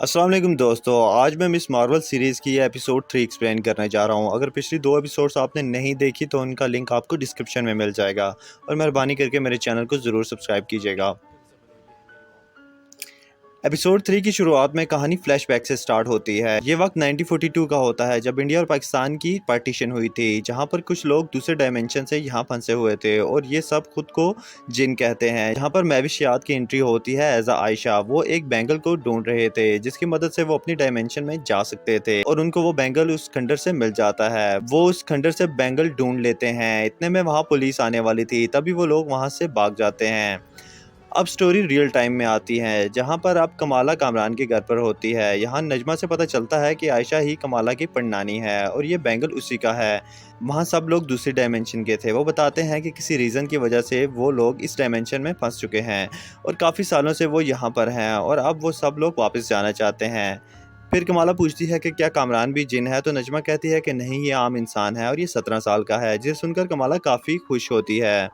अस्सलाम वालेकुम दोस्तों, आज मैं मिस मार्वल सीरीज़ की एपिसोड 3 एक्सप्लेन करने जा रहा हूं। अगर पिछली 2 एपिसोड्स आपने नहीं देखी तो उनका लिंक आपको डिस्क्रिप्शन में मिल जाएगा और मेहरबानी करके मेरे चैनल को ज़रूर सब्सक्राइब कीजिएगा। एपिसोड 3 की शुरुआत में कहानी फ्लैशबैक से स्टार्ट होती है। ये वक्त 1942 का होता है जब इंडिया और पाकिस्तान की पार्टीशन हुई थी, जहां पर कुछ लोग दूसरे डायमेंशन से यहां फंसे हुए थे और ये सब खुद को जिन कहते हैं। जहां पर महविशियात की एंट्री होती है एज आयशा। वो एक बैंगल को ढूंढ रहे थे जिसकी मदद से वो अपनी डायमेंशन में जा सकते थे और उनको वो बैंगल उस खंडर से मिल जाता है। वो उस खंडर से बैंगल ढूंढ लेते हैं। इतने में वहां पुलिस आने वाली थी, तभी वो लोग वहां से भाग जाते हैं। अब स्टोरी रियल टाइम में आती है, जहां पर अब कमाला कामरान के घर पर होती है। यहाँ नजमा से पता चलता है कि आयशा ही कमाला की पड़नानी है और ये बैंगल उसी का है। वहाँ सब लोग दूसरी डायमेंशन के थे। वो बताते हैं कि किसी रीज़न की वजह से वो लोग इस डायमेंशन में फंस चुके हैं और काफ़ी सालों से वो यहाँ पर हैं और अब वो सब लोग वापस जाना चाहते हैं। फिर कमाला पूछती है कि क्या कामरान भी जिन है, तो नजमा कहती है कि नहीं, ये आम इंसान है और ये 17 साल का है। जिसे सुनकर कमाला काफ़ी खुश होती है।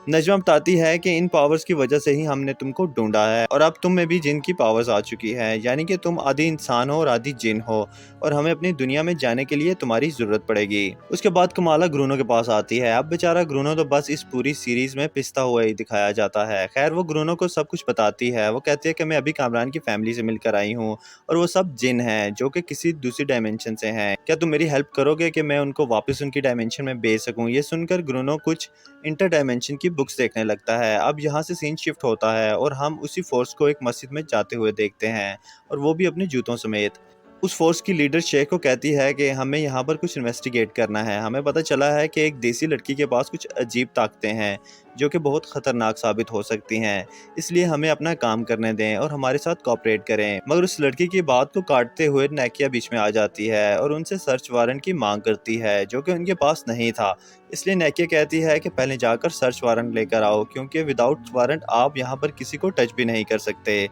नजमा बताती है कि इन पावर्स की वजह से ही हमने तुमको ढूंढा है और अब तुम में भी जिन की पावर्स आ चुकी है, यानी कि तुम आधी इंसान हो और आधी जिन हो और हमें अपनी दुनिया में जाने के लिए तुम्हारी जरूरत पड़ेगी। उसके बाद कमाला ग्रूनो के पास आती है। अब बेचारा ग्रूनो तो बस इस पूरी सीरीज में पिसता हुआ ही दिखाया जाता है। खैर, वो ग्रूनो को सब कुछ बताती है। वो कहती है कि मैं अभी कामरान की फैमिली से मिलकर आई हूँ और वो सब जिन हैं जो कि किसी दूसरी डायमेंशन से हैं। क्या तुम मेरी हेल्प करोगे कि मैं उनको वापस उनकी डायमेंशन में भेज सकूं? ये सुनकर ग्रूनो कुछ इंटर डायमेंशन की बुक्स देखने लगता है। अब यहाँ से सीन शिफ्ट होता है और हम उसी फोर्स को एक मस्जिद में जाते हुए देखते हैं और वो भी अपने जूतों समेत। उस फोर्स की लीडर शेख को कहती है कि हमें यहाँ पर कुछ इन्वेस्टिगेट करना है। हमें पता चला है कि एक देसी लड़की के पास कुछ अजीब ताकतें हैं जो कि बहुत खतरनाक साबित हो सकती हैं, इसलिए हमें अपना काम करने दें और हमारे साथ कोऑपरेट करें। मगर उस लड़की की बात को काटते हुए नाकिया बीच में आ जाती है और उनसे सर्च वारंट की मांग करती है जो कि उनके पास नहीं था। इसलिए नाकिया कहती है कि पहले जाकर सर्च वारंट लेकर आओ, क्योंकि विदाउट वारंट आप यहाँ पर किसी को टच भी नहीं कर सकते।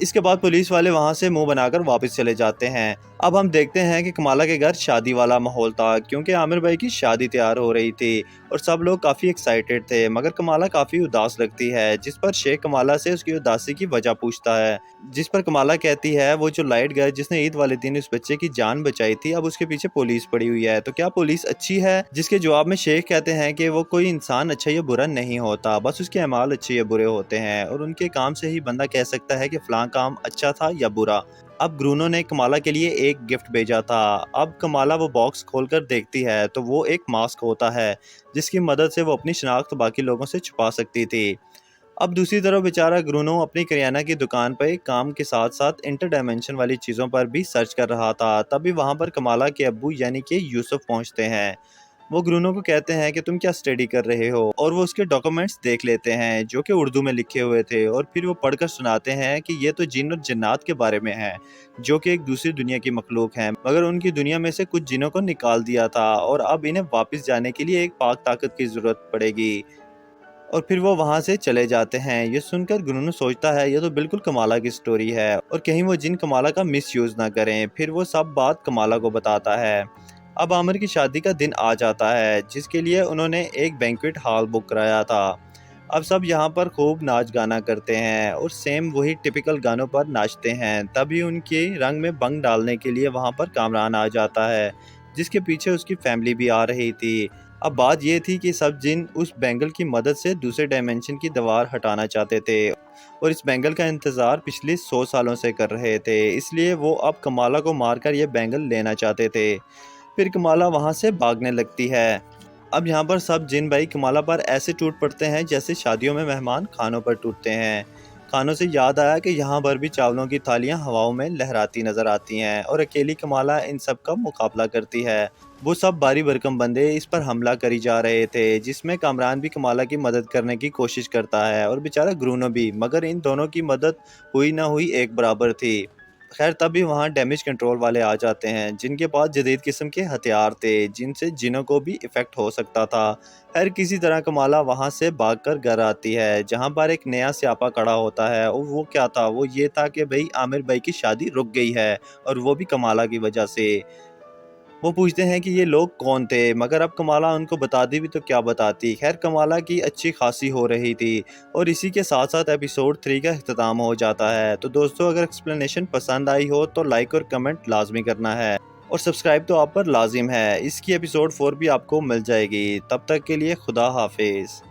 इसके बाद पुलिस वाले वहां से मुंह बनाकर वापस चले जाते हैं। अब हम देखते हैं कि कमाला के घर शादी वाला माहौल था, क्योंकि आमिर भाई की शादी तैयार हो रही थी और सब लोग काफी एक्साइटेड थे। मगर कमाला काफी उदास लगती है, जिस पर शेख कमाला से उसकी उदासी की वजह पूछता है। जिस पर कमाला कहती है वो जो लाइट गर्ल जिसने ईद वाले दिन उस बच्चे की जान बचाई थी, अब उसके पीछे पुलिस पड़ी हुई है। तो क्या पुलिस अच्छी है? जिसके जवाब में शेख कहते हैं कि वो कोई इंसान अच्छा या बुरा नहीं होता, बस उसके अमाल अच्छे या बुरे होते हैं और उनके काम से ही बंदा कह सकता है कि फलां काम अच्छा था या बुरा। अब ग्रूनो ने कमाला के लिए एक गिफ्ट भेजा था। अब कमाला वो बॉक्स खोलकर देखती है तो वो एक मास्क होता है जिसकी मदद से वो अपनी शनाख्त बाकी लोगों से छुपा सकती थी। अब दूसरी तरफ बेचारा ग्रूनो अपनी करियाना की दुकान पर काम के साथ साथ इंटर डायमेंशन वाली चीज़ों पर भी सर्च कर रहा था। तभी वहां पर कमाला के अब्बू यानी कि यूसुफ पहुंचते हैं। वो ग्रूनो को कहते हैं कि तुम क्या स्टडी कर रहे हो, और वो उसके डॉक्यूमेंट्स देख लेते हैं जो कि उर्दू में लिखे हुए थे और फिर वो पढ़कर सुनाते हैं कि ये तो जिन और जन्नात के बारे में है जो कि एक दूसरी दुनिया की मखलूक हैं, मगर उनकी दुनिया में से कुछ जिनों को निकाल दिया था और अब इन्हें वापस जाने के लिए एक पाक ताकत की जरूरत पड़ेगी। और फिर वो वहां से चले जाते हैं। ये सुनकर ग्रूनो सोचता है ये तो बिल्कुल कमाला की स्टोरी है और कहीं वो जिन कमाला का मिस यूज ना करें। फिर वो सब बात कमाला को बताता है। अब आमिर की शादी का दिन आ जाता है जिसके लिए उन्होंने एक बैंक्वेट हॉल बुक कराया था। अब सब यहाँ पर खूब नाच गाना करते हैं और सेम वही टिपिकल गानों पर नाचते हैं। तभी उनके रंग में बंग डालने के लिए वहाँ पर कामरान आ जाता है, जिसके पीछे उसकी फैमिली भी आ रही थी। अब बात ये थी कि सब जिन उस बैंगल की मदद से दूसरे डायमेंशन की दीवार हटाना चाहते थे और इस बैंगल का इंतज़ार पिछले 100 सालों से कर रहे थे, इसलिए वो अब कमाला को मारकर ये बैंगल लेना चाहते थे। फिर कमाला वहाँ से भागने लगती है। अब यहाँ पर सब जिन भाई कमाला पर ऐसे टूट पड़ते हैं जैसे शादियों में मेहमान खानों पर टूटते हैं। खानों से याद आया कि यहाँ पर भी चावलों की थालियाँ हवाओं में लहराती नजर आती हैं और अकेली कमाला इन सब का मुकाबला करती है। वो सब बारी भरकम बंदे इस पर हमला करी जा रहे थे, जिसमें कामरान भी कमाला की मदद करने की कोशिश करता है और बेचारा ग्रूनो भी, मगर इन दोनों की मदद हुई ना हुई एक बराबर थी। खैर, तभी वहाँ डैमेज कंट्रोल वाले आ जाते हैं जिनके पास जदीद किस्म के हथियार थे जिनसे जिनों को भी इफेक्ट हो सकता था। खैर, किसी तरह कमाला वहाँ से भागकर घर आती है जहाँ पर एक नया स्यापा खड़ा होता है और वो क्या था, वो ये था कि भाई आमिर भाई की शादी रुक गई है और वो भी कमाला की वजह से। वो पूछते हैं कि ये लोग कौन थे, मगर अब कमाला उनको बताती भी तो क्या बताती। खैर कमाला की अच्छी खासी हो रही थी और इसी के साथ साथ एपिसोड 3 का अख्ताम हो जाता है। तो दोस्तों अगर एक्सप्लेनेशन पसंद आई हो तो लाइक और कमेंट लाजमी करना है और सब्सक्राइब तो आप पर लाजिम है। इसकी एपिसोड 4 भी आपको मिल जाएगी। तब तक के लिए खुदा हाफिज।